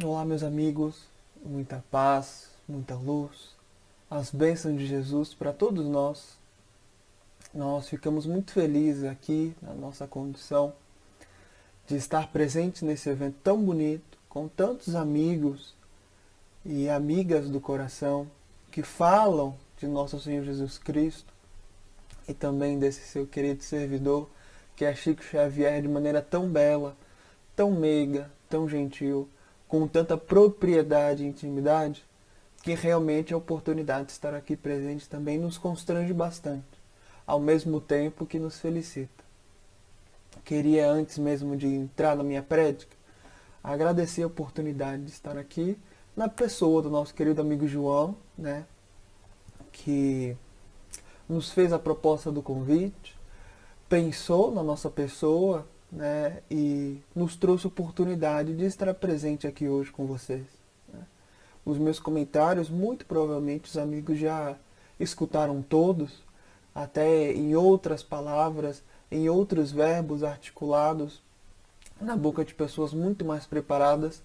Olá, meus amigos, muita paz, muita luz, as bênçãos de Jesus para todos nós. Nós ficamos muito felizes aqui na nossa condição de estar presente nesse evento tão bonito, com tantos amigos e amigas do coração que falam de nosso Senhor Jesus Cristo e também desse seu querido servidor, que é Chico Xavier, de maneira tão bela, tão meiga, tão gentil, com tanta propriedade e intimidade, que realmente a oportunidade de estar aqui presente também nos constrange bastante, ao mesmo tempo que nos felicita. Queria, antes mesmo de entrar na minha prédica, agradecer a oportunidade de estar aqui na pessoa do nosso querido amigo João, né, que nos fez a proposta do convite, pensou na nossa pessoa, né, e nos trouxe a oportunidade de estar presente aqui hoje com vocês. Né. Os meus comentários, muito provavelmente os amigos já escutaram todos, até em outras palavras, em outros verbos articulados, na boca de pessoas muito mais preparadas,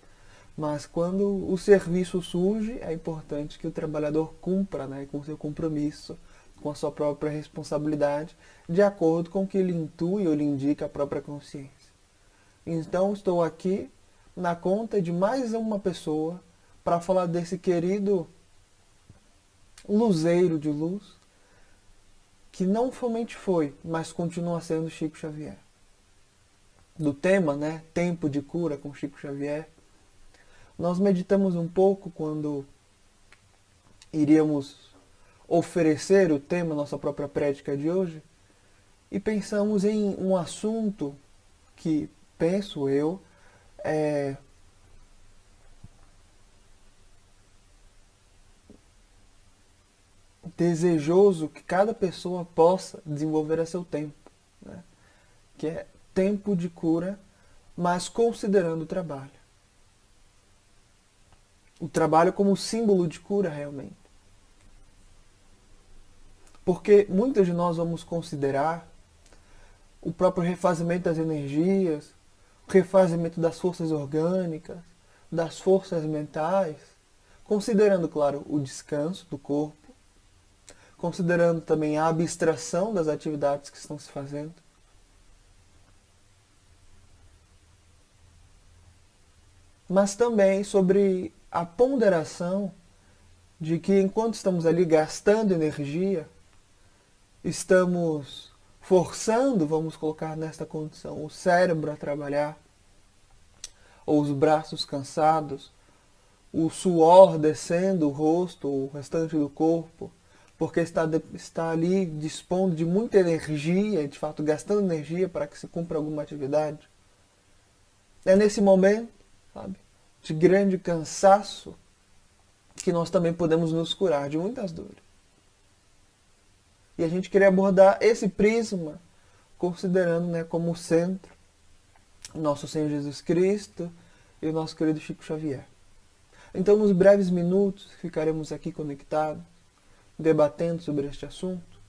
mas quando o serviço surge, é importante que o trabalhador cumpra, né, com seu compromisso, com a sua própria responsabilidade, de acordo com o que lhe intui ou lhe indica a própria consciência. Então estou aqui na conta de mais uma pessoa para falar desse querido luzeiro de luz, que não somente foi, mas continua sendo Chico Xavier. Do tema, né, Tempo de Cura com Chico Xavier, nós meditamos um pouco quando iríamos oferecer o tema, nossa própria prédica de hoje, e pensamos em um assunto que, penso eu, é desejoso que cada pessoa possa desenvolver a seu tempo, né? Que é tempo de cura, mas considerando o trabalho. O trabalho como símbolo de cura realmente. Porque muitos de nós vamos considerar o próprio refazimento das energias, o refazimento das forças orgânicas, das forças mentais, considerando, claro, o descanso do corpo, considerando também a abstração das atividades que estão se fazendo. Mas também sobre a ponderação de que enquanto estamos ali gastando energia, estamos forçando, vamos colocar nesta condição, o cérebro a trabalhar, ou os braços cansados, o suor descendo o rosto, o restante do corpo, porque está ali dispondo de muita energia, de fato gastando energia para que se cumpra alguma atividade. É nesse momento, sabe, de grande cansaço, que nós também podemos nos curar de muitas dores. E a gente queria abordar esse prisma, considerando, né, como centro nosso Senhor Jesus Cristo e o nosso querido Chico Xavier. Então, nos breves minutos, ficaremos aqui conectados, debatendo sobre este assunto,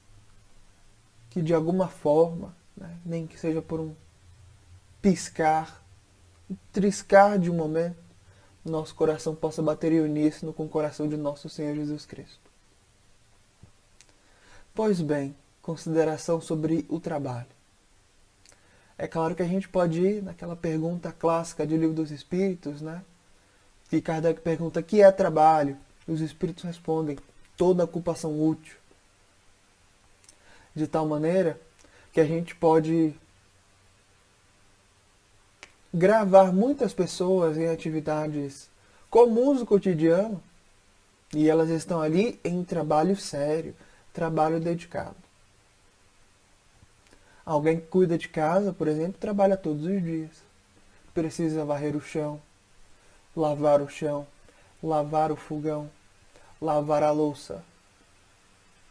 que de alguma forma, né, nem que seja por um piscar, um triscar de um momento, nosso coração possa bater em uníssono com o coração de nosso Senhor Jesus Cristo. Pois bem, consideração sobre o trabalho. É claro que a gente pode ir naquela pergunta clássica de Livro dos Espíritos, né? Que Kardec pergunta: o que é trabalho? E os Espíritos respondem: toda ocupação útil. De tal maneira que a gente pode gravar muitas pessoas em atividades comuns do cotidiano e elas estão ali em trabalho sério, trabalho dedicado. Alguém que cuida de casa, por exemplo, trabalha todos os dias. Precisa varrer o chão, lavar o fogão, lavar a louça,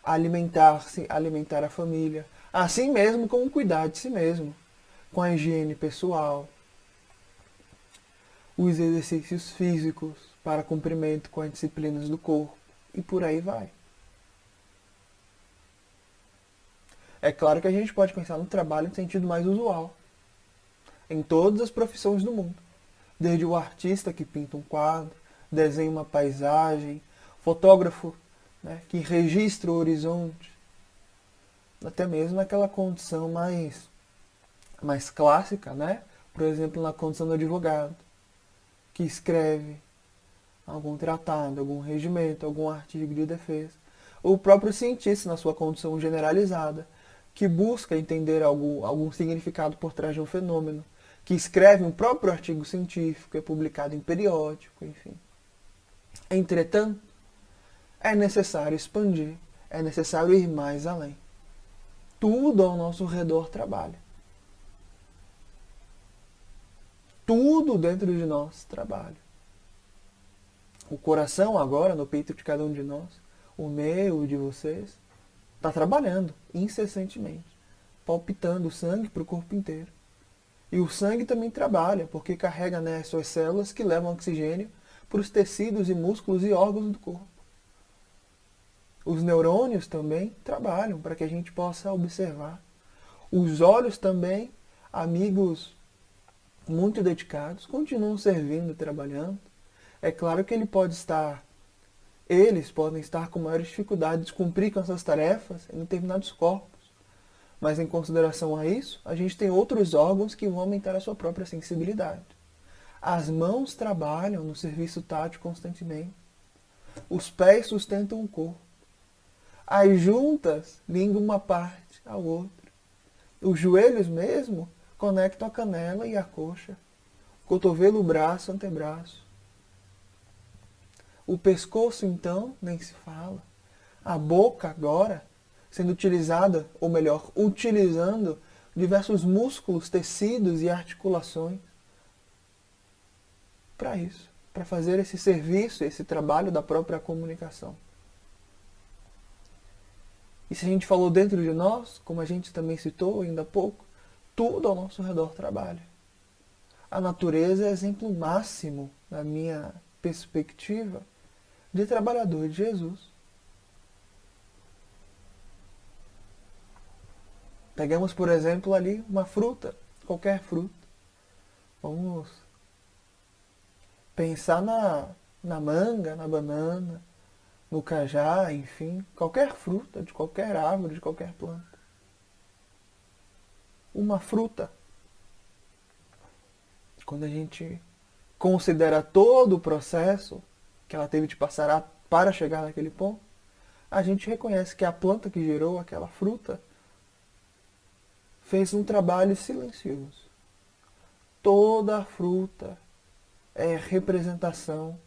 alimentar-se, alimentar a família, assim mesmo como cuidar de si mesmo, com a higiene pessoal, os exercícios físicos para cumprimento com as disciplinas do corpo e por aí vai. É claro que a gente pode pensar no trabalho em sentido mais usual, em todas as profissões do mundo. desde o artista que pinta um quadro, desenha uma paisagem, fotógrafo, né, que registra o horizonte, até mesmo aquela condição mais clássica, né? Por exemplo, na condição do advogado, que escreve algum tratado, algum regimento, algum artigo de defesa. Ou o próprio cientista, na sua condição generalizada, que busca entender algum significado por trás de um fenômeno, que escreve um próprio artigo científico, é publicado em periódico, enfim. Entretanto, é necessário expandir, é necessário ir mais além. Tudo ao nosso redor trabalha. Tudo dentro de nós trabalha. O coração agora, no peito de cada um de nós, o meu, o de vocês, está trabalhando incessantemente, palpitando o sangue para o corpo inteiro. E o sangue também trabalha, porque carrega, né, as suas células que levam oxigênio para os tecidos e músculos e órgãos do corpo. Os neurônios também trabalham para que a gente possa observar. Os olhos também, amigos muito dedicados, continuam servindo, trabalhando. É claro que eles podem estar com maiores dificuldades de cumprir com essas tarefas em determinados corpos. Mas em consideração a isso, a gente tem outros órgãos que vão aumentar a sua própria sensibilidade. As mãos trabalham no serviço tátil constantemente. Os pés sustentam o corpo. As juntas ligam uma parte à outra. Os joelhos mesmo conectam a canela e a coxa. Cotovelo, braço, antebraço. O pescoço, então, nem se fala. A boca, agora, sendo utilizada, ou melhor, utilizando diversos músculos, tecidos e articulações para isso, para fazer esse serviço, esse trabalho da própria comunicação. E se a gente falou dentro de nós, como a gente também citou ainda há pouco, tudo ao nosso redor trabalha. A natureza é exemplo máximo, na minha perspectiva, de trabalhador de Jesus. Pegamos, por exemplo, ali uma fruta, qualquer fruta. Vamos pensar na manga, na banana, no cajá, enfim, qualquer fruta, de qualquer árvore, de qualquer planta. Uma fruta, quando a gente considera todo o processo que ela teve de passar para chegar naquele ponto, a gente reconhece que a planta que gerou aquela fruta fez um trabalho silencioso. Toda a fruta é representação,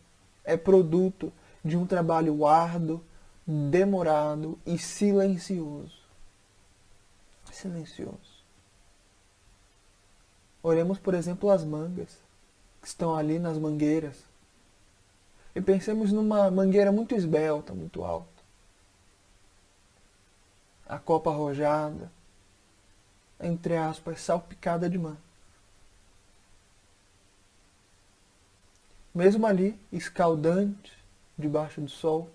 é produto de um trabalho árduo, demorado e silencioso. Silencioso. Olhemos, por exemplo, as mangas, que estão ali nas mangueiras. E pensemos numa mangueira muito esbelta, muito alta. A copa arrojada, entre aspas, salpicada de manga. Mesmo ali, escaldante, debaixo do sol,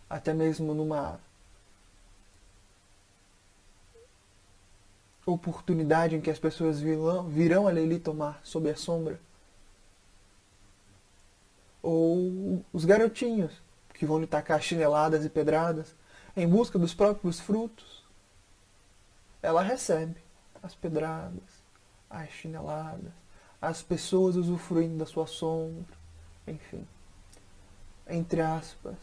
até mesmo numa oportunidade em que as pessoas virão ali tomar sob a sombra, ou os garotinhos que vão lhe tacar chineladas e pedradas em busca dos próprios frutos, ela recebe as pedradas, as chineladas, as pessoas usufruindo da sua sombra, enfim, entre aspas,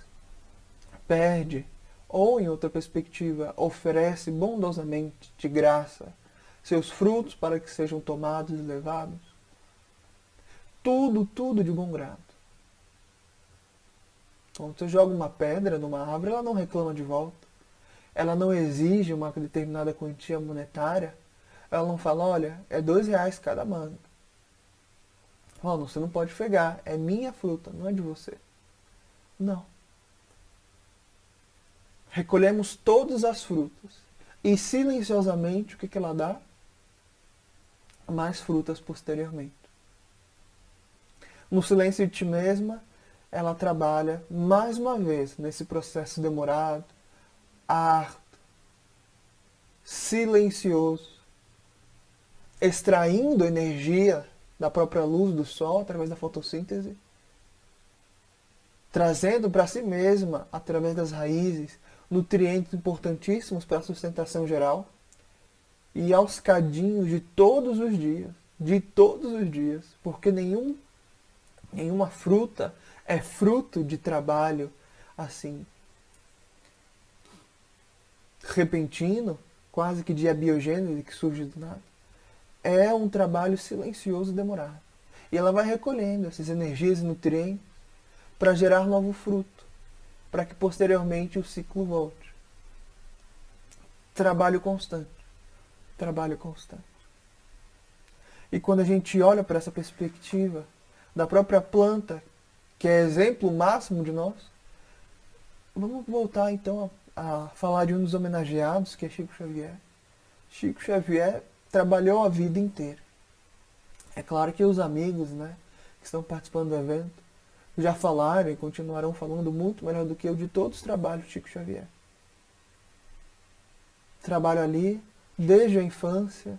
perde, ou em outra perspectiva, oferece bondosamente, de graça, seus frutos para que sejam tomados e levados. Tudo de bom grado. Quando você joga uma pedra numa árvore, ela não reclama de volta. Ela não exige uma determinada quantia monetária. Ela não fala, olha, é R$2 cada manga. Oh, você não pode pegar, é minha fruta, não é de você. Não. Recolhemos todas as frutas. E silenciosamente, o que ela dá? Mais frutas posteriormente. No silêncio de ti mesma, ela trabalha mais uma vez nesse processo demorado, árduo, silencioso, extraindo energia da própria luz do sol através da fotossíntese, trazendo para si mesma, através das raízes, nutrientes importantíssimos para a sustentação geral, e aos cadinhos de todos os dias, porque nenhuma fruta é fruto de trabalho assim repentino, quase que de abiogênese que surge do nada. É um trabalho silencioso e demorado. E ela vai recolhendo essas energias e nutrientes para gerar novo fruto, para que posteriormente o ciclo volte. Trabalho constante. Trabalho constante. E quando a gente olha para essa perspectiva da própria planta, que é exemplo máximo de nós, vamos voltar então a falar de um dos homenageados, que é Chico Xavier. Chico Xavier trabalhou a vida inteira. É claro que os amigos, né, que estão participando do evento já falaram e continuarão falando muito melhor do que eu de todos os trabalhos de Chico Xavier. Trabalho ali desde a infância,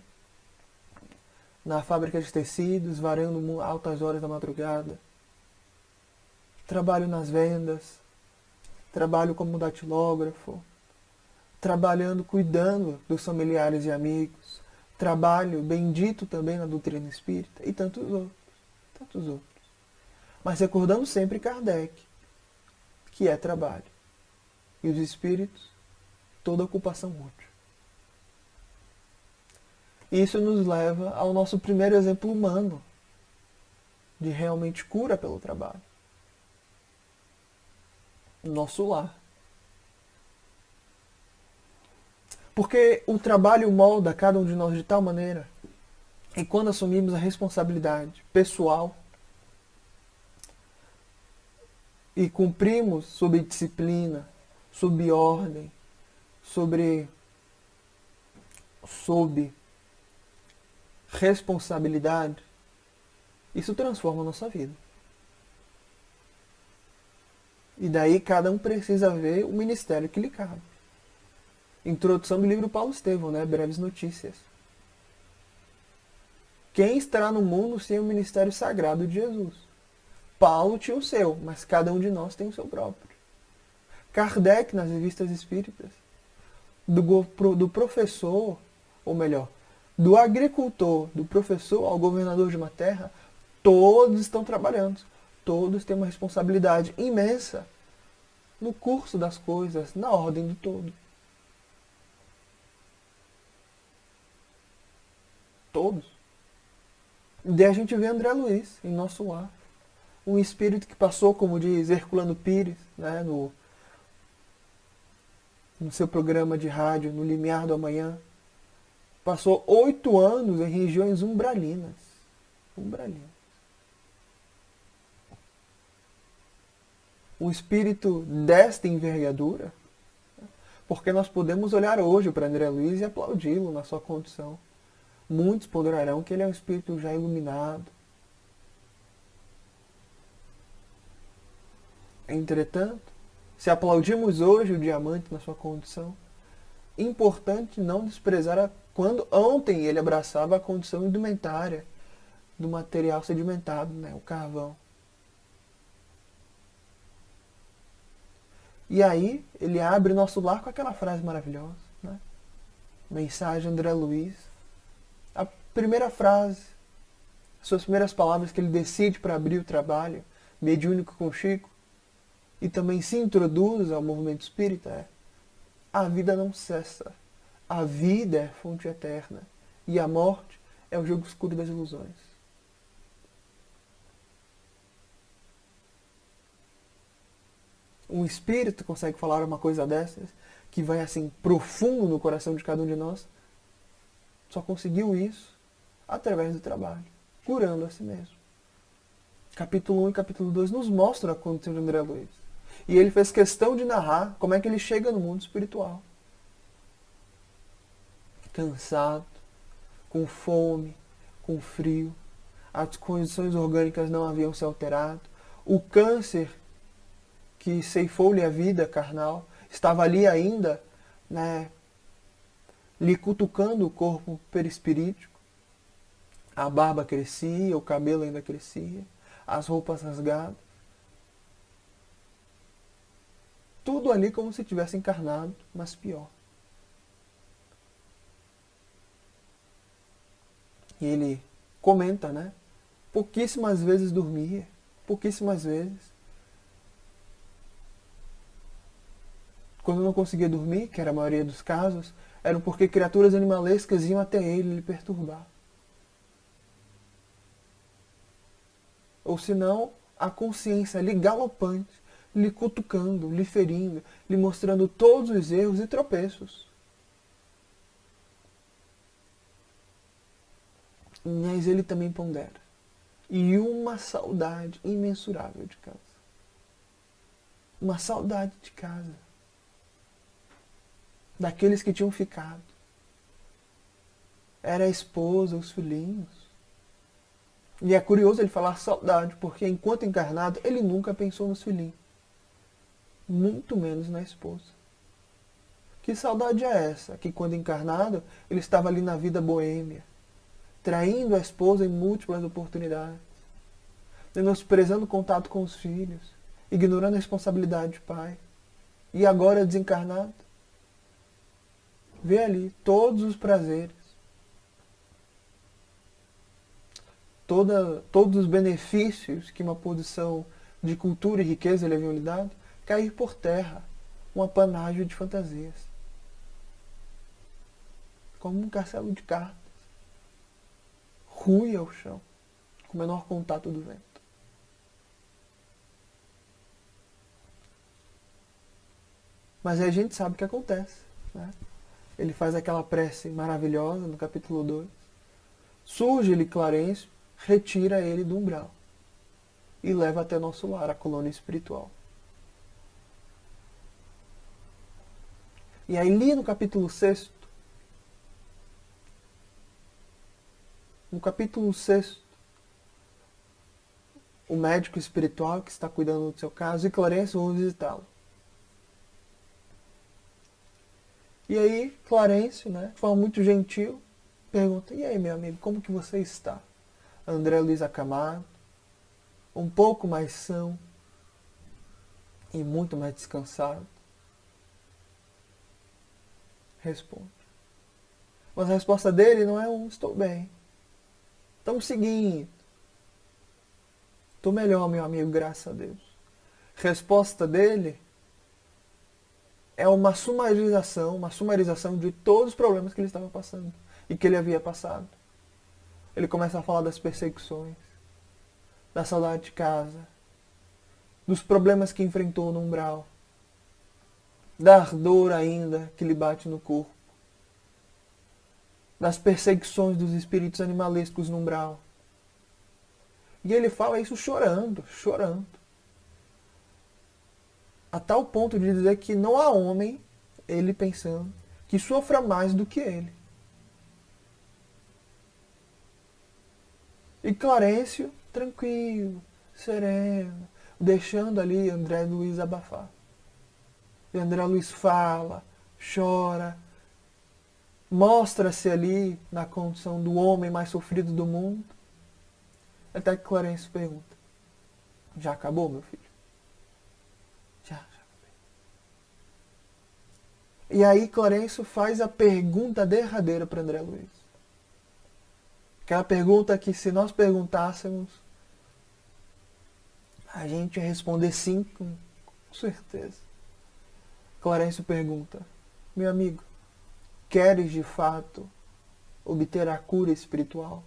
na fábrica de tecidos, varando altas horas da madrugada. Trabalho nas vendas, trabalho como datilógrafo, trabalhando, cuidando dos familiares e amigos, trabalho bendito também na doutrina espírita e tantos outros. Mas recordando sempre Kardec, que é trabalho. E os espíritos, toda ocupação útil. Isso nos leva ao nosso primeiro exemplo humano de realmente cura pelo trabalho. O nosso lar. Porque o trabalho molda cada um de nós de tal maneira, e quando assumimos a responsabilidade pessoal e cumprimos sob disciplina, sob ordem, sob responsabilidade, isso transforma a nossa vida. E daí cada um precisa ver o ministério que lhe cabe. Introdução do livro Paulo Estevão, né? Breves Notícias. Quem estará no mundo sem o ministério sagrado de Jesus? Paulo tinha o seu, mas cada um de nós tem o seu próprio. Kardec, nas revistas espíritas, do professor, ou melhor, do agricultor, do professor ao governador de uma terra, todos estão trabalhando. Todos têm uma responsabilidade imensa no curso das coisas, na ordem do todo. Todos. E daí a gente vê André Luiz em nosso lar. Um espírito que passou, como diz Herculano Pires, né, no seu programa de rádio, no Limiar do Amanhã, passou 8 anos em regiões umbralinas. Umbralinas. Um espírito desta envergadura, porque nós podemos olhar hoje para André Luiz e aplaudi-lo na sua condição. Muitos ponderarão que ele é um espírito já iluminado. Entretanto, se aplaudimos hoje o diamante na sua condição, importante não desprezar quando ontem ele abraçava a condição indumentária do material sedimentado, né, o carvão. E aí ele abre nosso lar com aquela frase maravilhosa, né? Mensagem André Luiz. A primeira frase, suas primeiras palavras que ele decide para abrir o trabalho mediúnico com Chico, e também se introduz ao movimento espírita, é: a vida não cessa, a vida é fonte eterna, e a morte é o jogo escuro das ilusões. Um espírito consegue falar uma coisa dessas, que vai assim profundo no coração de cada um de nós, só conseguiu isso através do trabalho, curando a si mesmo. Capítulo 1 e capítulo 2 nos mostram a condição de André Luiz. E ele fez questão de narrar como é que ele chega no mundo espiritual. Cansado, com fome, com frio, as condições orgânicas não haviam se alterado, o câncer que ceifou-lhe a vida carnal estava ali ainda, né, lhe cutucando o corpo perispirítico. A barba crescia, o cabelo ainda crescia, as roupas rasgadas. Tudo ali como se tivesse encarnado, mas pior. E ele comenta, né? Pouquíssimas vezes dormia, pouquíssimas vezes. Quando não conseguia dormir, que era a maioria dos casos, eram porque criaturas animalescas iam até ele lhe perturbar. Ou senão, a consciência ali galopante, lhe cutucando, lhe ferindo, lhe mostrando todos os erros e tropeços. Mas ele também pondera. E uma saudade imensurável de casa. Uma saudade de casa. Daqueles que tinham ficado. Era a esposa, os filhinhos. E é curioso ele falar saudade, porque enquanto encarnado, ele nunca pensou nos filhinhos. Muito menos na esposa. Que saudade é essa? Que quando encarnado, ele estava ali na vida boêmia, traindo a esposa em múltiplas oportunidades, menosprezando o contato com os filhos, ignorando a responsabilidade de pai. E agora desencarnado, vê ali todos os prazeres, todos os benefícios que uma posição de cultura e riqueza lhe haviam lhe dado, cair por terra, um apanágio de fantasias. Como um castelo de cartas, rui ao chão, com o menor contato do vento. Mas aí a gente sabe o que acontece, né? Ele faz aquela prece maravilhosa no capítulo 2. Surge-lhe Clarencio, retira ele do umbral e leva até nosso lar, a colônia espiritual. E aí li no capítulo 6, o médico espiritual que está cuidando do seu caso e Clarencio vão visitá-lo. E aí Clarencio, né, de forma muito gentil, pergunta: e aí, meu amigo, como que você está? André Luiz acamado, um pouco mais são e muito mais descansado, responde. Mas a resposta dele não é estou bem. Estamos seguindo. Estou melhor, meu amigo, graças a Deus. Resposta dele é uma sumarização de todos os problemas que ele estava passando e que ele havia passado. Ele começa a falar das perseguições, da saudade de casa, dos problemas que enfrentou no umbral, da ardor ainda que lhe bate no corpo, das perseguições dos espíritos animalescos no umbral. E ele fala isso chorando, chorando. A tal ponto de dizer que não há homem, ele pensando, que sofra mais do que ele. E Clarencio, tranquilo, sereno, deixando ali André Luiz abafar. E André Luiz fala, chora, mostra-se ali na condição do homem mais sofrido do mundo. Até que Clarencio pergunta: já acabou, meu filho? Já acabei. E aí Clarencio faz a pergunta derradeira para André Luiz. Aquela pergunta que, se nós perguntássemos, a gente ia responder sim com certeza. Clarencio pergunta: meu amigo, queres de fato obter a cura espiritual?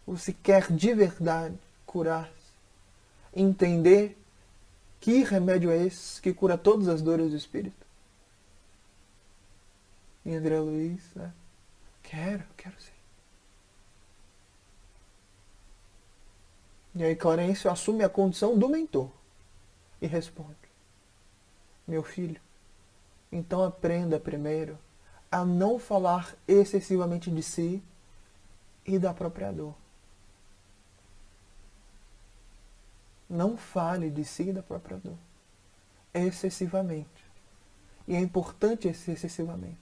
Você quer de verdade curar-se? Entender que remédio é esse que cura todas as dores do espírito? E André Luiz, né? Quero sim. E aí Clarencio assume a condição do mentor e responde: meu filho, então aprenda primeiro a não falar excessivamente de si e da própria dor. Não fale de si e da própria dor excessivamente. E é importante esse excessivamente.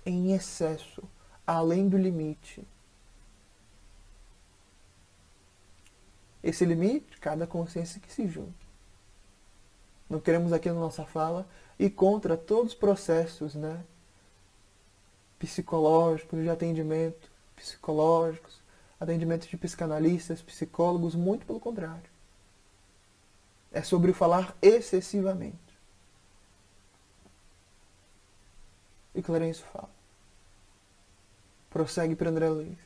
Em excesso, além do limite. Esse limite, cada consciência que se julgue. Não queremos aqui na nossa fala ir contra todos os processos, né, psicológicos, de atendimento, psicológicos, atendimento de psicanalistas, psicólogos, muito pelo contrário. É sobre o falar excessivamente. E Clarencio fala. Prossegue para André Luiz.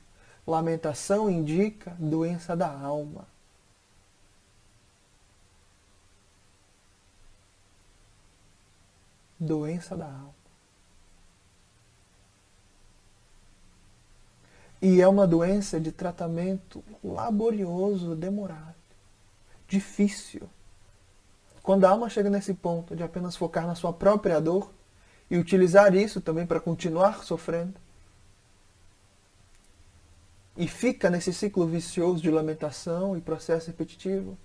Lamentação indica doença da alma. Doença da alma. E é uma doença de tratamento laborioso, demorado, difícil. Quando a alma chega nesse ponto de apenas focar na sua própria dor e utilizar isso também para continuar sofrendo, e fica nesse ciclo vicioso de lamentação e processo repetitivo,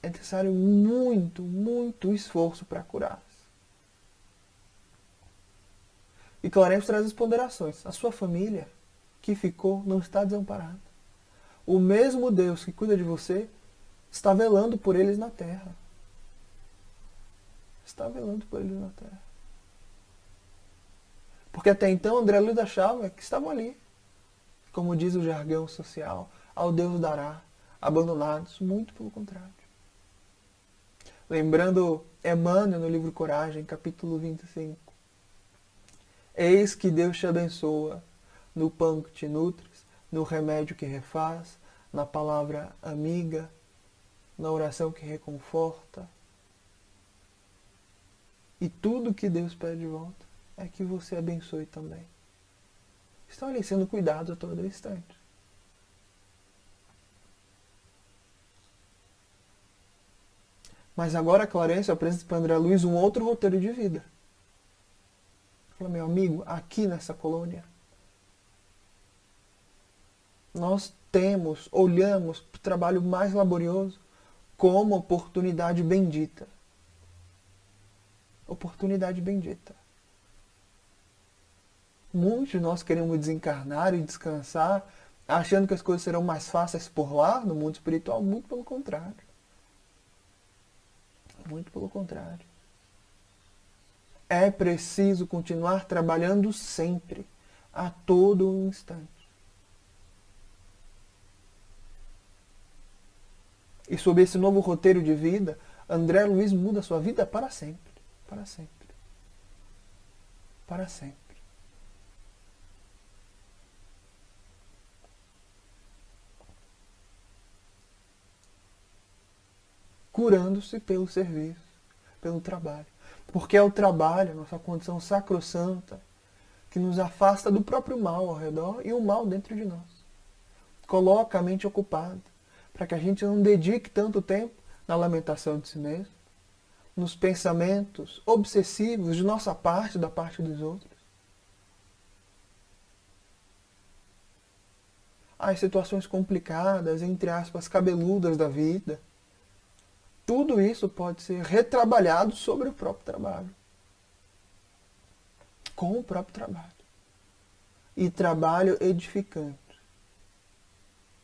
é necessário muito, muito esforço para curar-se. E Clarencio traz as ponderações. A sua família que ficou não está desamparada. O mesmo Deus que cuida de você está velando por eles na terra. Está velando por eles na terra. Porque até então André Luiz achava que estavam ali. Como diz o jargão social, ao Deus dará, abandonados. Muito pelo contrário. Lembrando Emmanuel no livro Coragem, capítulo 25. Eis que Deus te abençoa no pão que te nutres, no remédio que refaz, na palavra amiga, na oração que reconforta. E tudo que Deus pede de volta é que você abençoe também. Estão ali sendo cuidados a todo instante. Mas agora Clarencio apresenta para André Luiz um outro roteiro de vida. Fala, meu amigo, aqui nessa colônia, nós olhamos para o trabalho mais laborioso como oportunidade bendita. Oportunidade bendita. Muitos de nós queremos desencarnar e descansar, achando que as coisas serão mais fáceis por lá, no mundo espiritual. Muito pelo contrário. Muito pelo contrário. É preciso continuar trabalhando sempre, a todo instante. E sob esse novo roteiro de vida, André Luiz muda sua vida para sempre. Para sempre. Para sempre. Curando-se pelo serviço, pelo trabalho. Porque é o trabalho, a nossa condição sacrossanta, que nos afasta do próprio mal ao redor e o mal dentro de nós. Coloca a mente ocupada, para que a gente não dedique tanto tempo na lamentação de si mesmo, nos pensamentos obsessivos de nossa parte, da parte dos outros. As situações complicadas, entre aspas, cabeludas da vida. Tudo isso pode ser retrabalhado sobre o próprio trabalho. Com o próprio trabalho. E trabalho edificante.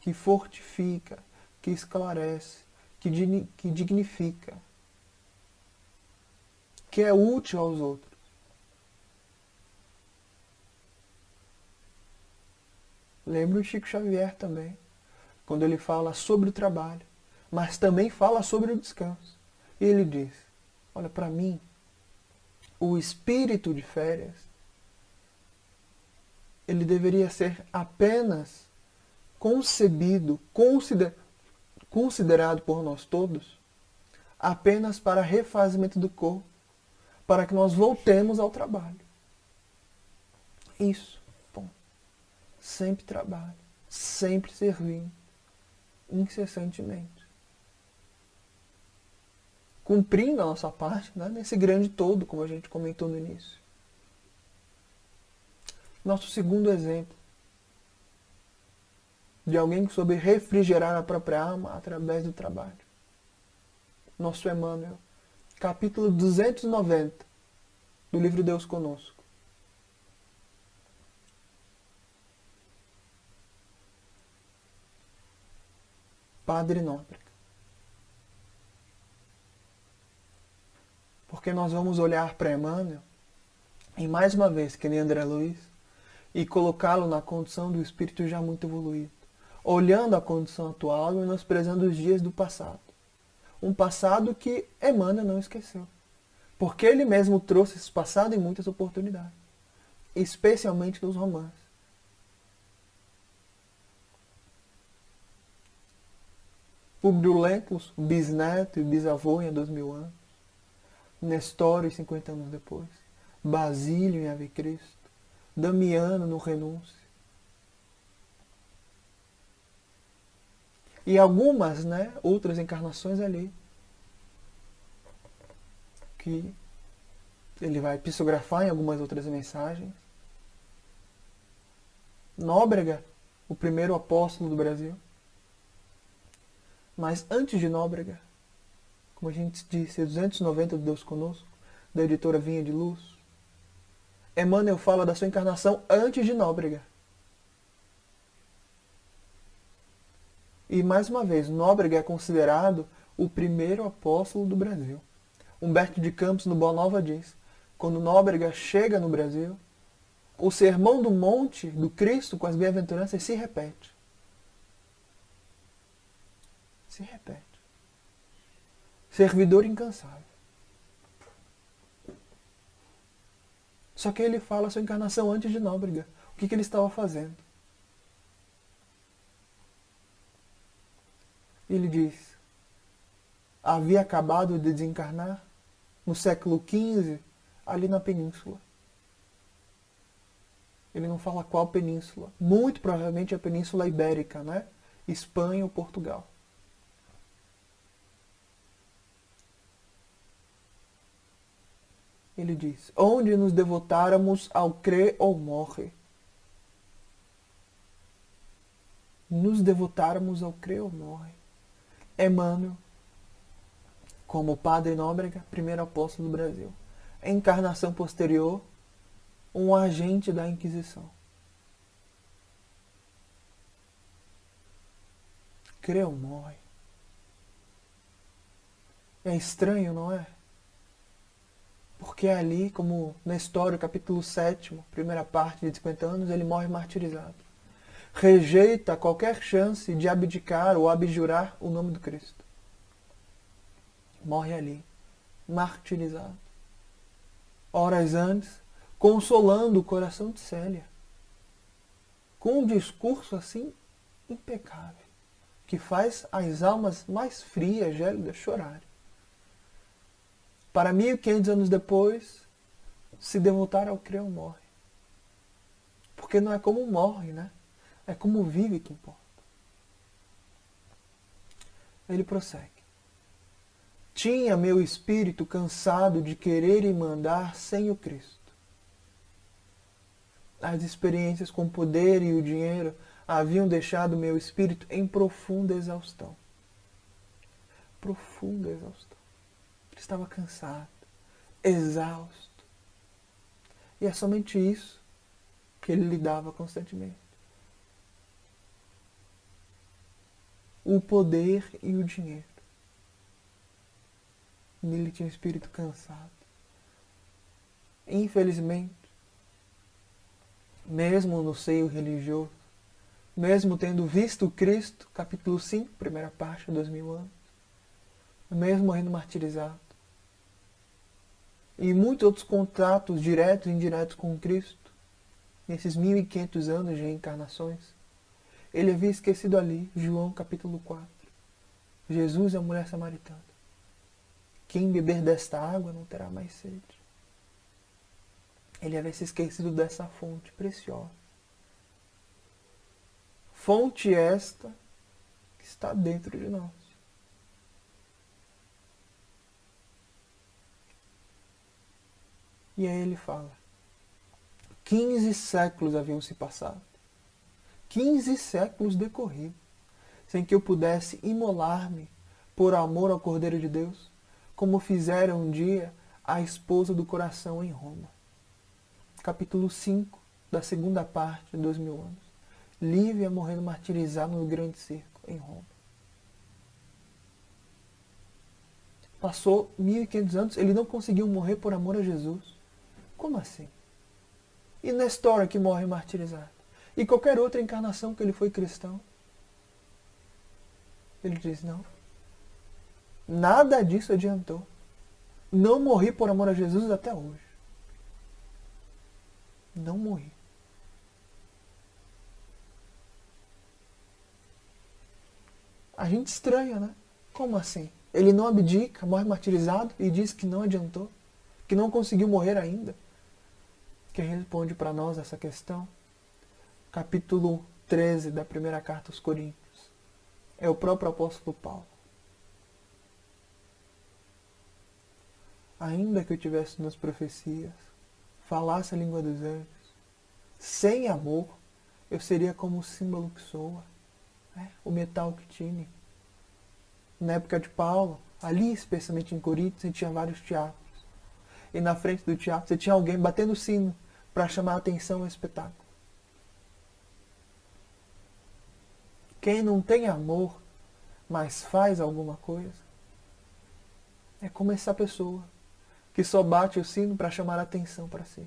Que fortifica, que esclarece, que dignifica. Que é útil aos outros. Lembra o Chico Xavier também, quando ele fala sobre o trabalho, mas também fala sobre o descanso. E ele diz, olha, para mim, o espírito de férias, ele deveria ser apenas concebido, considerado por nós todos, apenas para refazimento do corpo, para que nós voltemos ao trabalho. Isso, bom. Sempre trabalho, sempre servindo, incessantemente. Cumprindo a nossa parte, né, nesse grande todo, como a gente comentou no início. Nosso segundo exemplo de alguém que soube refrigerar a própria alma através do trabalho. Nosso Emmanuel, capítulo 290, do livro Deus Conosco. Padre Nóbrega. Porque nós vamos olhar para Emmanuel, e mais uma vez, que nem André Luiz, e colocá-lo na condição do espírito já muito evoluído, olhando a condição atual e menosprezando os dias do passado. Um passado que Emmanuel não esqueceu. Porque ele mesmo trouxe esse passado em muitas oportunidades. Especialmente nos romances. Públio Lentulus, bisneto e bisavô em 2000 anos. Nestório, 50 anos depois. Basílio em Ave Cristo. Damiano no Renúncio. E algumas, outras encarnações ali. Que ele vai psicografar em algumas outras mensagens. Nóbrega, o primeiro apóstolo do Brasil. Mas antes de Nóbrega, como a gente disse, 290 do Deus Conosco, da editora Vinha de Luz, Emmanuel fala da sua encarnação antes de Nóbrega. E mais uma vez, Nóbrega é considerado o primeiro apóstolo do Brasil. Humberto de Campos, no Boa Nova, diz: quando Nóbrega chega no Brasil, o sermão do monte do Cristo com as bem-aventuranças se repete. Se repete. Servidor incansável. Só que ele fala a sua encarnação antes de Nóbrega. O que ele estava fazendo? Ele diz: havia acabado de desencarnar no século XV, ali na península. Ele não fala qual península. Muito provavelmente a Península Ibérica, Espanha ou Portugal. Ele diz: onde nos devotáramos ao crê ou morre. Nos devotáramos ao crê ou morre. Emmanuel, como Padre Nóbrega, primeiro apóstolo do Brasil. Encarnação posterior, um agente da Inquisição. Crê ou morre. É estranho, não é? Porque ali, como na história, capítulo 7, primeira parte de 50 anos, ele morre martirizado. Rejeita qualquer chance de abdicar ou abjurar o nome do Cristo. Morre ali, martirizado. Horas antes, consolando o coração de Célia, com um discurso assim impecável, que faz as almas mais frias, gélidas, chorarem. Para 1500 anos depois, se devotar ao crê ou morre. Porque não é como morre, É como vive que importa. Ele prossegue. Tinha meu espírito cansado de querer e mandar sem o Cristo. As experiências com o poder e o dinheiro haviam deixado meu espírito em profunda exaustão. Profunda exaustão. Ele estava cansado, exausto. E é somente isso que ele lidava constantemente. O poder e o dinheiro. Ele tinha um espírito cansado. Infelizmente, mesmo no seio religioso, mesmo tendo visto Cristo, capítulo 5, primeira parte, 2000 anos, mesmo morrendo martirizado, e muitos outros contatos diretos e indiretos com Cristo, nesses 1500 anos de reencarnações, ele havia esquecido ali, João capítulo 4, Jesus e a mulher samaritana. Quem beber desta água não terá mais sede. Ele havia se esquecido dessa fonte preciosa. Fonte esta que está dentro de nós. E aí ele fala: 15 séculos haviam se passado. 15 séculos decorridos, sem que eu pudesse imolar-me por amor ao Cordeiro de Deus, como fizeram um dia a esposa do coração em Roma. Capítulo 5 da segunda parte de 2000 anos. Lívia morrendo martirizada no grande circo em Roma. Passou 1500 anos, ele não conseguiu morrer por amor a Jesus. Como assim? E Nestor que morre martirizado? E qualquer outra encarnação que ele foi cristão? Ele diz, não. Nada disso adiantou. Não morri por amor a Jesus até hoje. Não morri. A gente estranha, né? Como assim? Ele não abdica, morre martirizado e diz que não adiantou, que não conseguiu morrer ainda. Quem responde para nós essa questão? Capítulo 13 da primeira carta aos Coríntios. É o próprio apóstolo Paulo. Ainda que eu tivesse nas profecias, falasse a língua dos anjos, sem amor, eu seria como o símbolo que soa, né? O metal que tine. Na época de Paulo, ali especialmente em Corinto, você tinha vários teatros. E na frente do teatro você tinha alguém batendo sino para chamar a atenção ao espetáculo. Quem não tem amor, mas faz alguma coisa, é como essa pessoa que só bate o sino para chamar a atenção para si.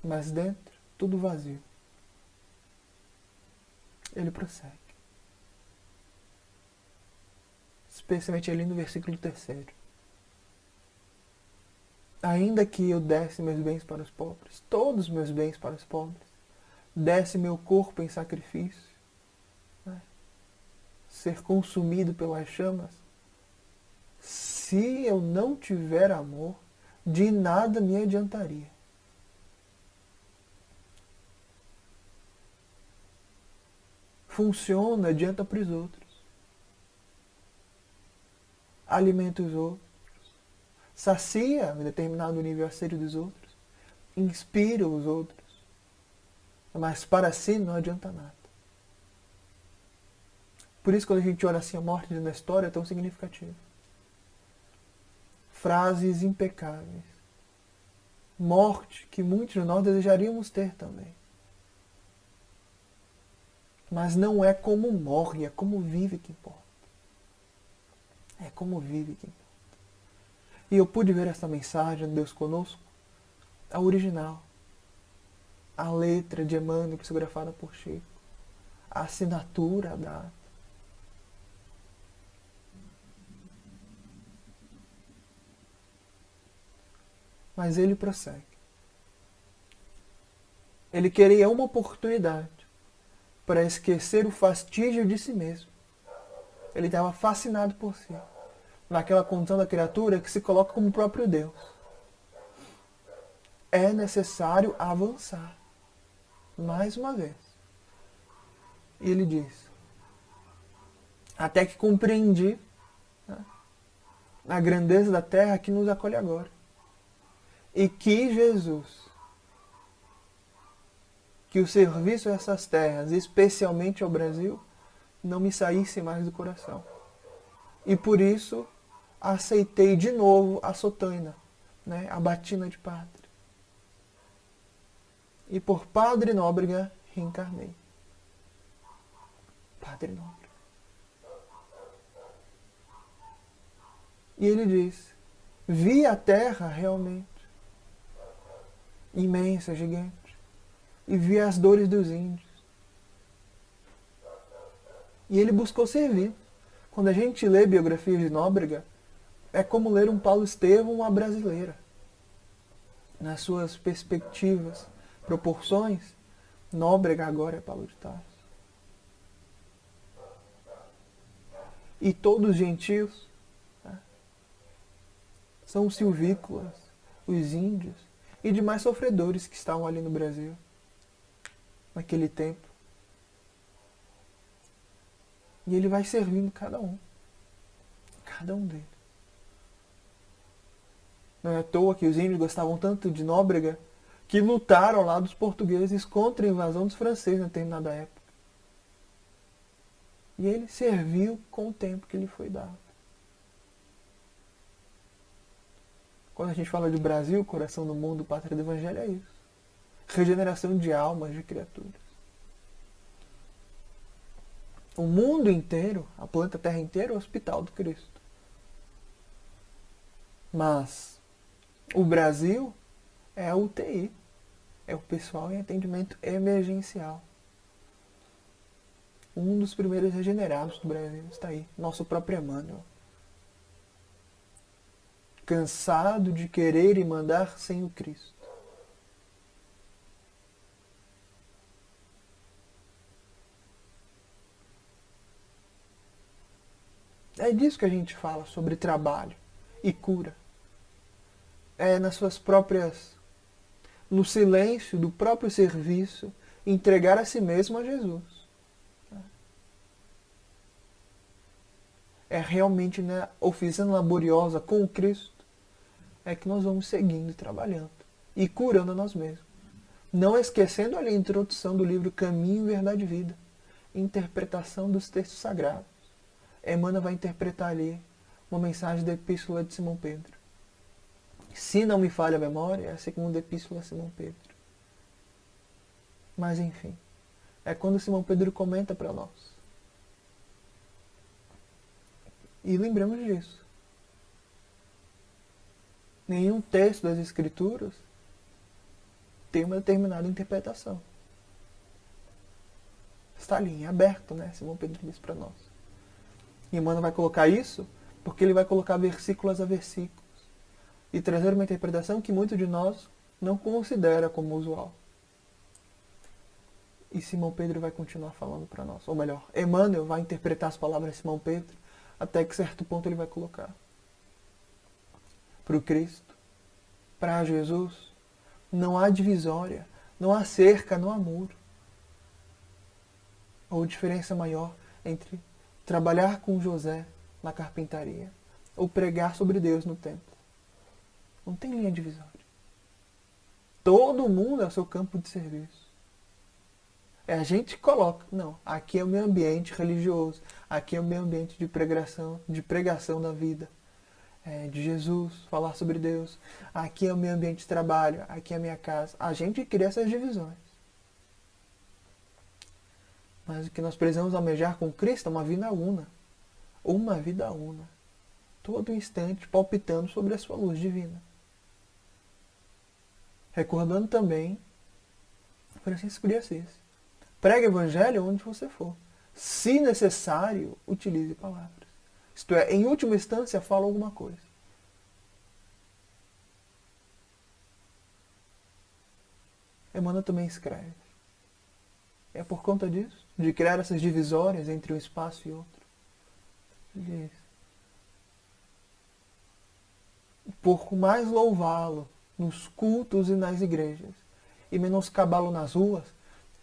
Mas dentro, tudo vazio. Ele prossegue. Especialmente ali no versículo 3º. Ainda que eu desse meus bens para os pobres, todos os meus bens para os pobres, desse meu corpo em sacrifício, né? Ser consumido pelas chamas, se eu não tiver amor, de nada me adiantaria. Funciona, adianta para os outros. Alimenta os outros. Sacia em determinado nível a sede dos outros. Inspira os outros. Mas para si não adianta nada. Por isso quando a gente olha assim a morte de Nestor é tão significativa. Frases impecáveis. Morte que muitos de nós desejaríamos ter também. Mas não é como morre, é como vive que importa. É como vive que importa. E eu pude ver essa mensagem, Deus conosco, a original. A letra de Emmanuel, psicografada por Chico. A assinatura, a data. Mas ele prossegue. Ele queria uma oportunidade para esquecer o fastígio de si mesmo. Ele estava fascinado por si. Naquela condição da criatura que se coloca como o próprio Deus. É necessário avançar. Mais uma vez. E ele diz, até que compreendi, né, a grandeza da terra que nos acolhe agora. E que Jesus, que o serviço a essas terras, especialmente ao Brasil, não me saísse mais do coração. E por isso aceitei de novo a sotaina, né, a batina de padre. E por Padre Nóbrega reencarnei. Padre Nóbrega. E ele diz, vi a terra realmente, imensa, gigante, e vi as dores dos índios. E ele buscou servir. Quando a gente lê biografias de Nóbrega, é como ler um Paulo Estevão, uma brasileira. Nas suas perspectivas, proporções, Nóbrega agora é Paulo de Tarso. E todos os gentios, né, são os silvícolas, os índios e demais sofredores que estavam ali no Brasil, naquele tempo. E ele vai servindo cada um deles. Não é à toa que os índios gostavam tanto de Nóbrega que lutaram ao lado dos portugueses contra a invasão dos franceses na determinada época. E ele serviu com o tempo que lhe foi dado. Quando a gente fala de Brasil, coração do mundo, pátria do Evangelho, é isso. Regeneração de almas, de criaturas. O mundo inteiro, a planeta Terra inteira, é o hospital do Cristo. Mas o Brasil é a UTI. É o pessoal em atendimento emergencial. Um dos primeiros regenerados do Brasil está aí. Nosso próprio Emmanuel. Cansado de querer e mandar sem o Cristo. É disso que a gente fala, sobre trabalho e cura. É nas suas próprias, no silêncio do próprio serviço, entregar a si mesmo a Jesus. É realmente na oficina laboriosa com o Cristo é que nós vamos seguindo e trabalhando e curando a nós mesmos. Não esquecendo ali a introdução do livro Caminho, Verdade e Vida, interpretação dos textos sagrados. Emmanuel vai interpretar ali uma mensagem da Epístola de Simão Pedro. Se não me falha a memória, é a segunda Epístola de Simão Pedro. Mas enfim, é quando Simão Pedro comenta para nós. E lembramos disso. Nenhum texto das Escrituras tem uma determinada interpretação. Está ali em aberto, né? Simão Pedro diz para nós. E Emmanuel vai colocar isso porque ele vai colocar versículos a versículos e trazer uma interpretação que muitos de nós não considera como usual. E Simão Pedro vai continuar falando para nós. Ou melhor, Emmanuel vai interpretar as palavras de Simão Pedro até que certo ponto ele vai colocar. Para o Cristo, para Jesus, não há divisória, não há cerca, não há muro. Ou diferença maior entre trabalhar com José na carpintaria ou pregar sobre Deus no templo. Não tem linha divisória. Todo mundo é o seu campo de serviço. É a gente que coloca, não, aqui é o meu ambiente religioso, aqui é o meu ambiente de pregação da vida, de Jesus, falar sobre Deus, aqui é o meu ambiente de trabalho, aqui é a minha casa. A gente cria essas divisões. Mas o que nós precisamos almejar com Cristo é uma vida una. Uma vida una. Todo instante palpitando sobre a sua luz divina. Recordando também Francisco de Assis. Pregue o Evangelho onde você for. Se necessário, utilize palavras. Isto é, em última instância, fala alguma coisa. Emmanuel também escreve. É por conta disso, de criar essas divisórias entre um espaço e outro. Ele diz, por mais louvá-lo nos cultos e nas igrejas, e menoscabá-lo nas ruas,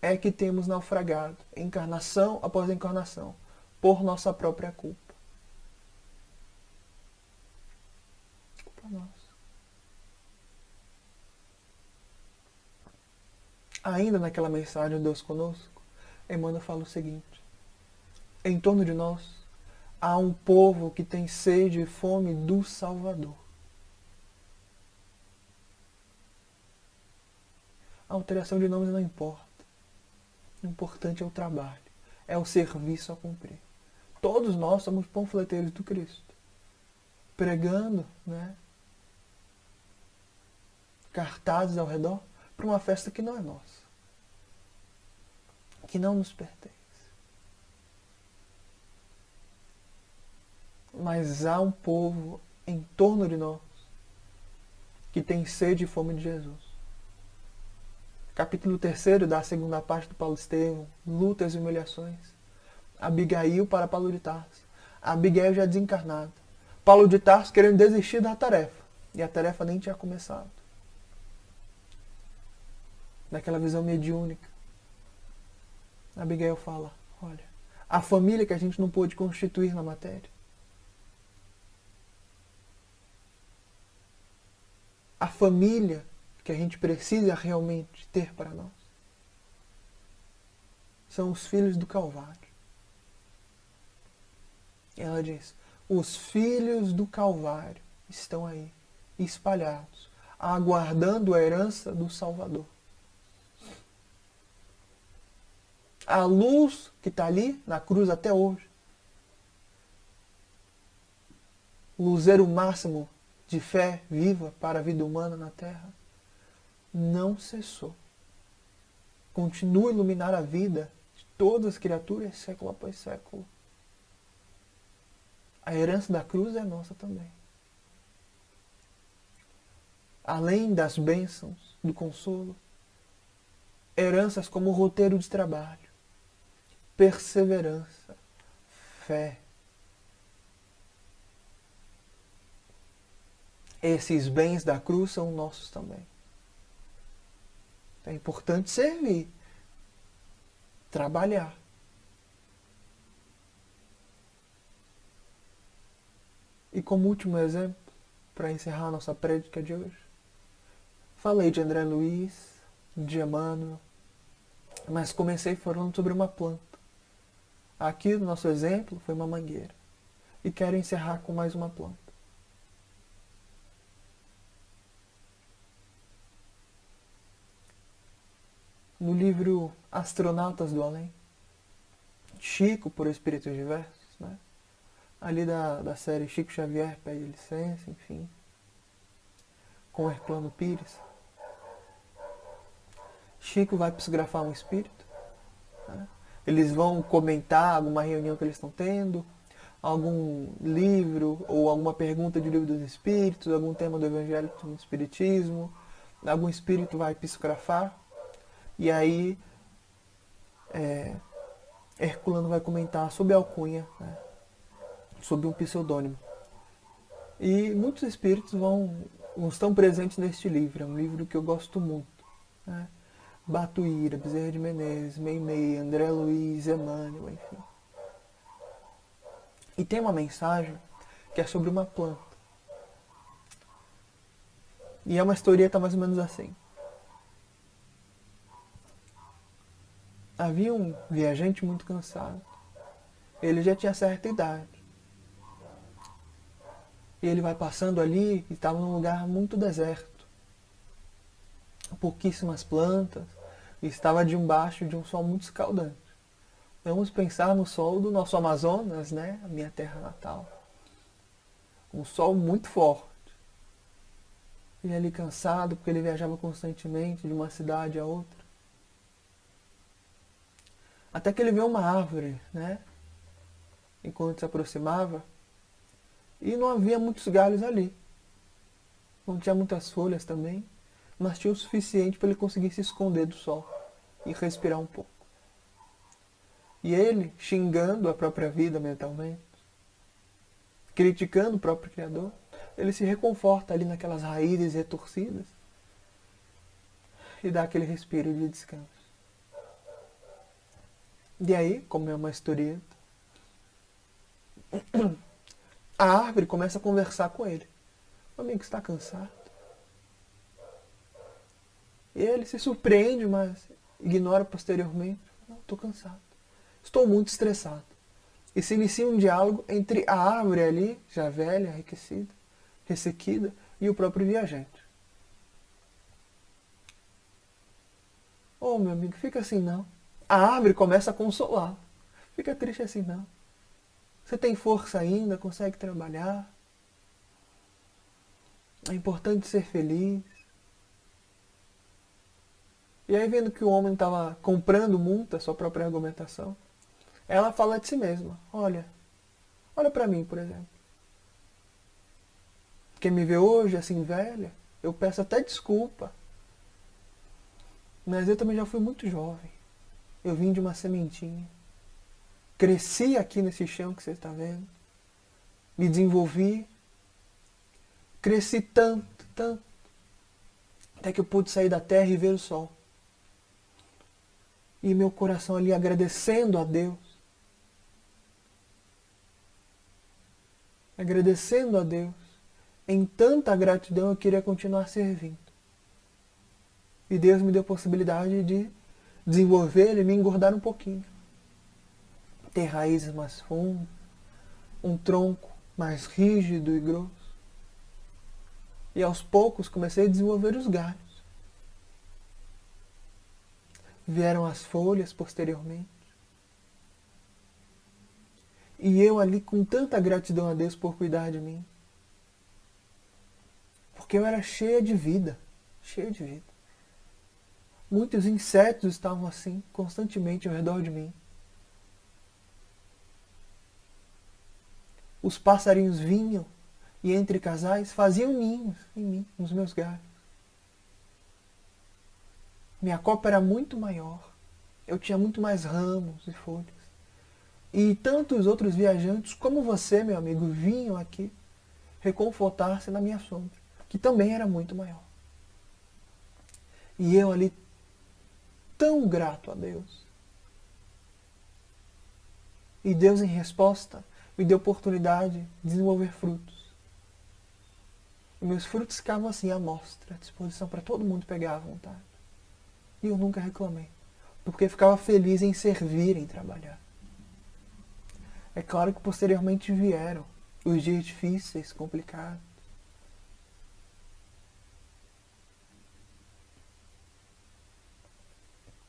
é que temos naufragado, encarnação após encarnação, por nossa própria culpa. Culpa nossa. Ainda naquela mensagem de Deus conosco, Emmanuel fala o seguinte: em torno de nós há um povo que tem sede e fome do Salvador. A alteração de nomes não importa. O importante é o trabalho, é o serviço a cumprir. Todos nós somos panfleteiros do Cristo, pregando, cartazes ao redor para uma festa que não é nossa, que não nos pertence. Mas há um povo em torno de nós que tem sede e fome de Jesus. Capítulo 3 da segunda parte do Paulo Estevão, lutas e humilhações. Abigail para Paulo de Tarso. Abigail já desencarnada. Paulo de Tarso querendo desistir da tarefa. E a tarefa nem tinha começado. Daquela visão mediúnica. Abigail fala, olha, a família que a gente não pôde constituir na matéria. A família que a gente precisa realmente ter para nós são os filhos do Calvário. Ela diz, os filhos do Calvário estão aí, espalhados, aguardando a herança do Salvador. A luz que está ali na cruz até hoje, o luzeiro máximo de fé viva para a vida humana na Terra, não cessou. Continua a iluminar a vida de todas as criaturas século após século. A herança da cruz é nossa também. Além das bênçãos, do consolo, heranças como roteiro de trabalho, perseverança, fé. Esses bens da cruz são nossos também. É importante servir, trabalhar. E como último exemplo, para encerrar a nossa prédica de hoje, falei de André Luiz, de Emmanuel, mas comecei falando sobre uma planta. Aqui no nosso exemplo foi uma mangueira. E quero encerrar com mais uma planta. No livro Astronautas do Além, Chico, por Espíritos Diversos, né? Ali da série Chico Xavier Pede Licença, enfim, com Herculano Pires, Chico vai psicografar um espírito, né? Eles vão comentar alguma reunião que eles estão tendo, algum livro ou alguma pergunta de livro dos espíritos, algum tema do Evangelho do Espiritismo, algum espírito vai psicografar, e aí Herculano vai comentar sobre a alcunha, né? Sob um pseudônimo. E muitos espíritos estão presentes neste livro. É um livro que eu gosto muito, né? Batuíra, Bezerra de Menezes, Meimei, André Luiz, Emmanuel, enfim. E tem uma mensagem que é sobre uma planta. E é uma historieta mais ou menos assim. Havia um viajante muito cansado. Ele já tinha certa idade. E ele vai passando ali e estava num lugar muito deserto. Pouquíssimas plantas. E estava debaixo de um sol muito escaldante. Vamos pensar no sol do nosso Amazonas, né? A minha terra natal. Um sol muito forte. E ali cansado, porque ele viajava constantemente de uma cidade a outra. Até que ele vê uma árvore, né? Enquanto se aproximava. E não havia muitos galhos ali. Não tinha muitas folhas também. Mas tinha o suficiente para ele conseguir se esconder do sol. E respirar um pouco. E ele, xingando a própria vida mentalmente, criticando o próprio Criador, ele se reconforta ali naquelas raízes retorcidas e dá aquele respiro de descanso. E aí, como é uma historieta, a árvore começa a conversar com ele. O amigo está cansado. E ele se surpreende, mas ignora posteriormente. Não, estou cansado. Estou muito estressado. E se inicia um diálogo entre a árvore ali, já velha, ressequida, e o próprio viajante. Oh, meu amigo, fica assim não. A árvore começa a consolar. Fica triste assim não. Você tem força ainda, consegue trabalhar. É importante ser feliz. E aí, vendo que o homem estava comprando muito a sua própria argumentação, ela fala de si mesma. Olha pra mim, por exemplo. Quem me vê hoje, assim, velha, eu peço até desculpa. Mas eu também já fui muito jovem. Eu vim de uma sementinha. Cresci aqui nesse chão que você está vendo. Me desenvolvi. Cresci tanto, tanto. Até que eu pude sair da terra e ver o sol. E meu coração ali agradecendo a Deus. Agradecendo a Deus. Em tanta gratidão eu queria continuar servindo. E Deus me deu a possibilidade de desenvolver e me engordar um pouquinho. Ter raízes mais fundas, um tronco mais rígido e grosso. E aos poucos comecei a desenvolver os galhos. Vieram as folhas posteriormente. E eu ali com tanta gratidão a Deus por cuidar de mim. Porque eu era cheia de vida. Cheia de vida. Muitos insetos estavam assim, constantemente ao redor de mim. Os passarinhos vinham e entre casais faziam ninhos em mim, nos meus galhos. Minha copa era muito maior. Eu tinha muito mais ramos e folhas. E tantos outros viajantes como você, meu amigo, vinham aqui reconfortar-se na minha sombra, que também era muito maior. E eu ali, tão grato a Deus. E Deus, em resposta, me deu oportunidade de desenvolver frutos. E meus frutos ficavam assim, à mostra, à disposição para todo mundo pegar à vontade. E eu nunca reclamei, porque ficava feliz em servir, em trabalhar. É claro que posteriormente vieram os dias difíceis, complicados.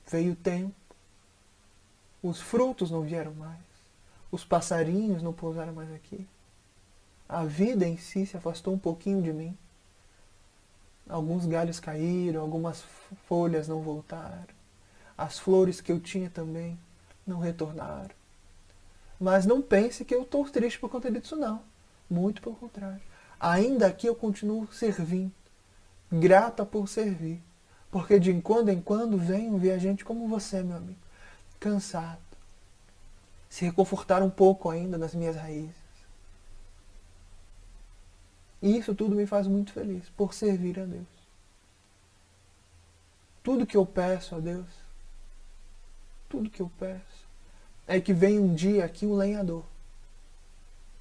Veio o tempo, os frutos não vieram mais, os passarinhos não pousaram mais aqui. A vida em si se afastou um pouquinho de mim. Alguns galhos caíram, algumas folhas não voltaram. As flores que eu tinha também não retornaram. Mas não pense que eu estou triste por conta disso, não. Muito pelo contrário. Ainda aqui eu continuo servindo, grata por servir. Porque de quando em quando vem um viajante como você, meu amigo, cansado, se reconfortar um pouco ainda nas minhas raízes. E isso tudo me faz muito feliz, por servir a Deus. Tudo que eu peço a Deus, tudo que eu peço, é que venha um dia aqui um lenhador,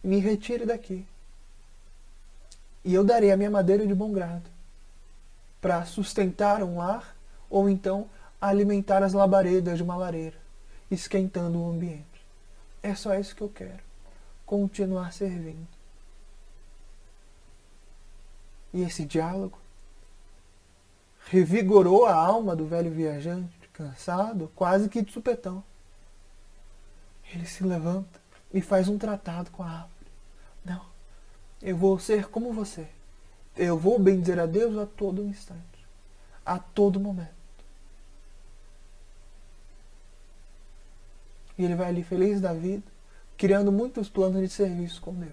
me retire daqui, e eu darei a minha madeira de bom grado, para sustentar um lar, ou então alimentar as labaredas de uma lareira, esquentando o ambiente. É só isso que eu quero, continuar servindo. E esse diálogo revigorou a alma do velho viajante, cansado, quase que de supetão. Ele se levanta e faz um tratado com a árvore. Não, eu vou ser como você. Eu vou bendizer a Deus a todo instante, a todo momento. E ele vai ali feliz da vida, criando muitos planos de serviço com Deus.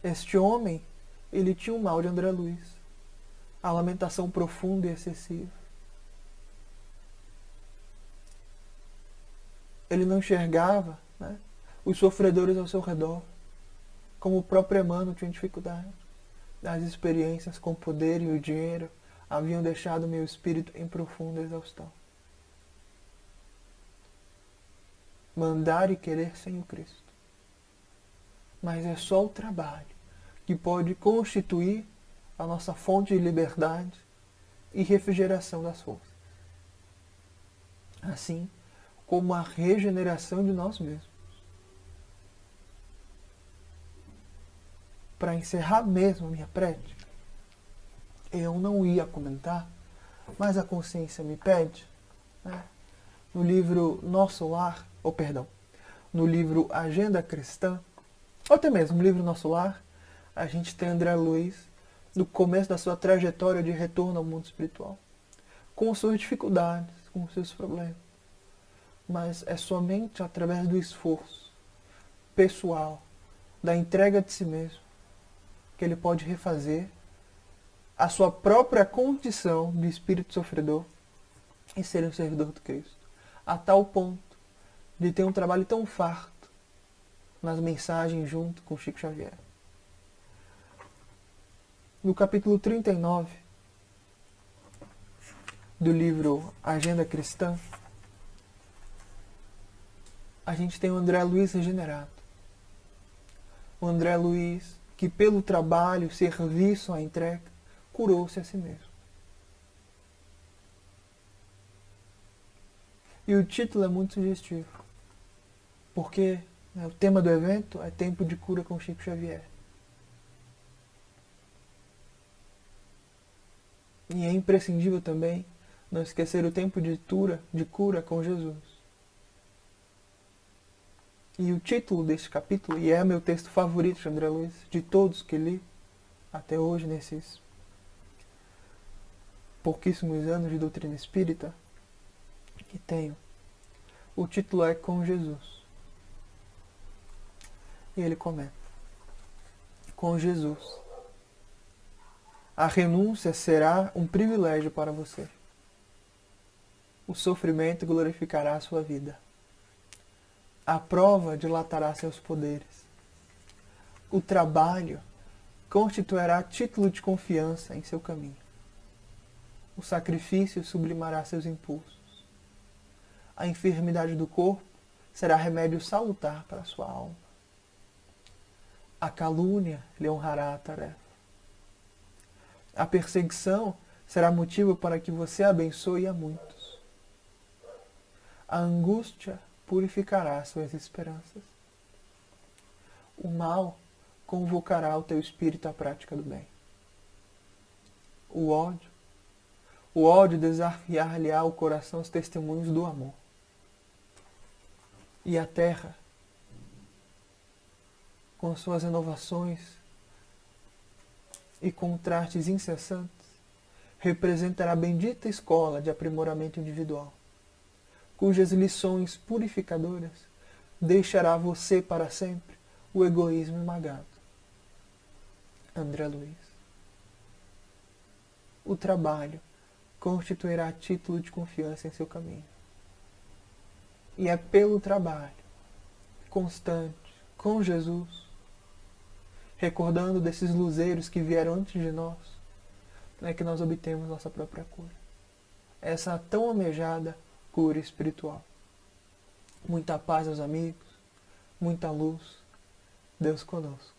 Este homem, ele tinha um mal de André Luiz, a lamentação profunda e excessiva. Ele não enxergava, né, os sofredores ao seu redor, como o próprio Emmanuel tinha dificuldade. As experiências com o poder e o dinheiro haviam deixado meu espírito em profunda exaustão. Mandar e querer sem o Cristo. Mas é só o trabalho que pode constituir a nossa fonte de liberdade e refrigeração das forças. Assim como a regeneração de nós mesmos. Para encerrar mesmo a minha prédica, eu não ia comentar, mas a consciência me pede, né? No livro Nosso Lar, no livro Agenda Cristã, ou até mesmo no livro Nosso Lar, a gente tem André Luiz no começo da sua trajetória de retorno ao mundo espiritual, com suas dificuldades, com seus problemas. Mas é somente através do esforço pessoal, da entrega de si mesmo, que ele pode refazer a sua própria condição de espírito sofredor e ser um servidor do Cristo, a tal ponto de ter um trabalho tão farto nas mensagens junto com Chico Xavier. No capítulo 39 do livro Agenda Cristã, a gente tem o André Luiz regenerado. O André Luiz que pelo trabalho, serviço, a entrega, curou-se a si mesmo. E o título é muito sugestivo, porque o tema do evento é Tempo de Cura com Chico Xavier. E é imprescindível também não esquecer o tempo de cura com Jesus. E o título deste capítulo, e é meu texto favorito de André Luiz, de todos que li até hoje nesses pouquíssimos anos de doutrina espírita que tenho, o título é Com Jesus. E ele comenta: com Jesus, a renúncia será um privilégio para você. O sofrimento glorificará a sua vida. A prova dilatará seus poderes. O trabalho constituirá título de confiança em seu caminho. O sacrifício sublimará seus impulsos. A enfermidade do corpo será remédio salutar para a sua alma. A calúnia lhe honrará a tarefa. A perseguição será motivo para que você abençoe a muitos. A angústia purificará suas esperanças. O mal convocará o teu espírito à prática do bem. O ódio desafiar-lhe-á o coração os testemunhos do amor. E a terra, com suas renovações e contrastes incessantes, representará a bendita escola de aprimoramento individual, cujas lições purificadoras deixará você para sempre o egoísmo esmagado. André Luiz. O trabalho constituirá título de confiança em seu caminho. E é pelo trabalho constante com Jesus, recordando desses luzeiros que vieram antes de nós, que nós obtemos nossa própria cura. Essa tão almejada cura espiritual. Muita paz aos amigos, muita luz. Deus conosco.